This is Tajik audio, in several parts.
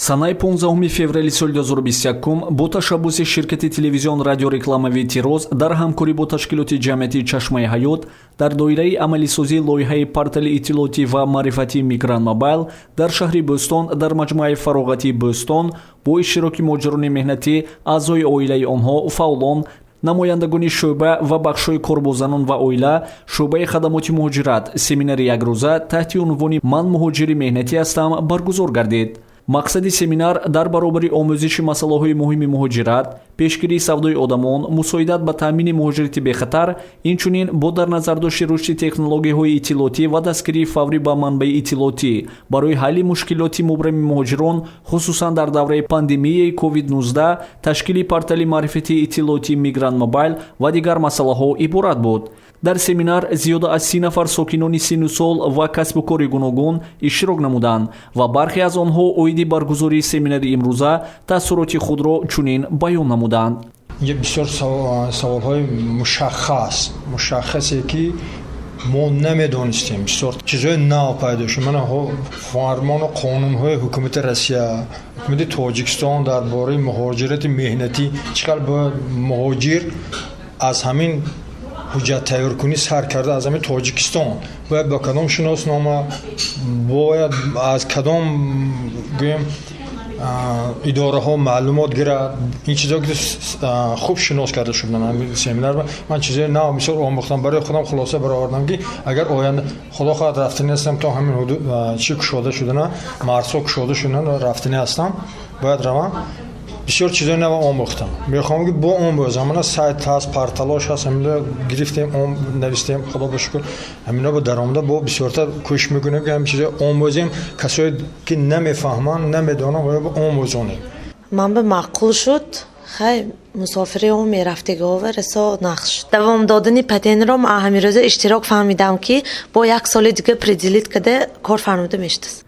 Санаи 15 феврали соли 2021 бо ташаббуси ширкати телевизион радиорекламавии Тироз дар ҳамкорӣ бо ташкилоти ҷамъиятии Чашмаи ҳаёт дар доираи амалисозии лоиҳаи портали иттилоотӣ ва маърифатии Мигрант Мобайл дар шаҳри Бӯстон дар маҷмӯаи фароғатии Бӯстон бо иштироки муҳоҷирони меҳнатӣ, аъзои оилаи онҳо, фаъолон, намояндагони шӯъба ва бахшҳои корбозанон ва оила, шӯъбаи хадамоти муҳоҷират семинари якрӯза таҳти унвони «Ман муҳоҷири меҳнатӣ ҳастам» баргузор гардид. мақсади семинар дар баробари омӯзиши масъалаҳои муҳими муҳоҷират, пешгирии савдои одамон, мусоидат ба таъмини муҳоҷирати бехатар, инчунин бо дар назардошти рушди технологияҳои иттилоотӣ ва дастгирии фаврӣ ба манбаи иттилоотӣ барои ҳалли мушкилоти мубрами муҳоҷирон, хусусан дар давраи пандемияи COVID-19, ташкили портали маърифатии иттилоотии Мигрант Мобайл ва дигар масъалаҳо иборат буд. дар семинар зиёда аз 30 нафар сокинони синну сол ва касбу кори гуногун иштирок намуданд ва бархе аз онҳо оиди баргузории семинари имрӯза таъссуроти худро чунин баён намуданд. бисёр саволҳои мушаххасе ки мо намедонистем, бисёр чизҳои нав пайдо шуд. мана фармону қонунҳои ҳукумати Россия, ҳукумати Тоҷикистон дар бораи муҳоҷирати меҳнатӣ, чӣ қадр бояд муҳоҷир аз ҳамин ҳуҷҷат тайёркунӣ сар карда, аз ҳамин Тоҷикистон бояд ба кадом шиноснома, бояд аз кадом гӯем идораҳо маълумот гирад. ин чизҳо ки хуб шинос карда шуд. ҳамин семинар ман чизҳои нав бисёр омӯхтам. барои худам хулоса баровардам ки агар оянда худо хоҳад рафтанӣ ҳастам то ҳамин ҳудуд чӣ кушода шудана, марзҳо кушода шудана, рафтанӣ ҳастам, бояд равам. бисёр чизҳои нав омӯхтам. мехоҳам ки бо омӯзам. мана сайт ҳаст, порталош ҳаст, ҳамино гирифтем, навистем, худо ба шукр. ҳамино ба даромада бо бисёртар кӯшиш мекунем ки ҳамин чизҳо омӯзем, касое ки намефаҳманд, намедонанд, ва омӯзонем. ман ба маъқул шуд. хай мусофириҳо мерафтигаҳо ресо нақш шуд. давом додани патентро ман ҳамин рӯза иштирок фаҳмидам ки бо 1 соли дига пределит карда кор фармуда мештаст.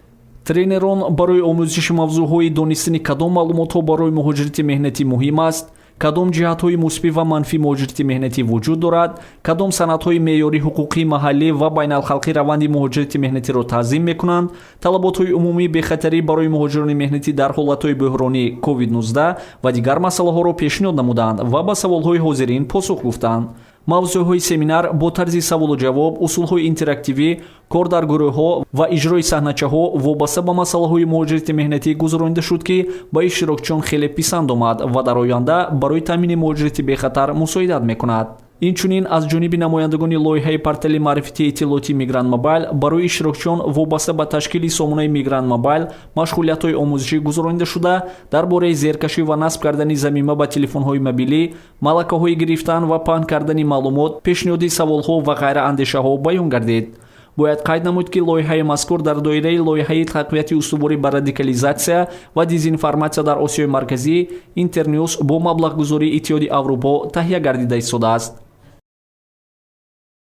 тренерон барои омӯзиши мавзӯъҳои донистани кадом маълумотҳо барои муҳоҷирати меҳнатӣ муҳим аст, кадом ҷиҳатҳои мусбит ва манфии муҳоҷирати меҳнатӣ вуҷуд дорад, кадом санадҳои меъёрии ҳуқуқии маҳаллӣ ва байналхалқӣ раванди муҳоҷирати меҳнатиро танзим мекунанд, талаботҳои умумии бехатарӣ барои муҳоҷирони меҳнатӣ дар ҳолатҳои бӯҳронии COVID-19 ва дигар масъалаҳоро пешниҳод намуданд ва ба саволҳои ҳозирин посух гуфтанд. мавзӯъҳои семинар бо тарзи саволу ҷавоб, усулҳои интерактивӣ, кор дар гурӯҳҳо ва иҷрои саҳначаҳо вобаста ба масъалаҳои муҳоҷирати меҳнатӣ гузаронида шуд, ки ба иштирокчиён хеле писанд омад ва дар оянда барои таъмини муҳоҷирати бехатар мусоидат мекунад. инчунин аз ҷониби намояндагони лоиҳаи портали маърифатии иттилоотии Мигрант Мобайл барои иштирокчиён вобаста ба ташкили сомонаи Мигрант Мобайл машғулиятҳои омӯзишӣ гузаронида шуда, дар бораи зеркашӣ ва насб кардани замима ба телефонҳои мобилӣ, малакаҳои гирифтан ва паҳн кардани маълумот, пешниҳоди саволҳо ва ғайра андешаҳо баён гардид. бояд қайд намуд ки лоиҳаи мазкур дар доираи лоиҳаи тақвияти устуворӣ ба радикализатсия ва дезинформатсия дар Осиёи Марказӣ Интерньюс бо маблағгузории Иттиҳоди Аврупо таҳия гардида истодааст.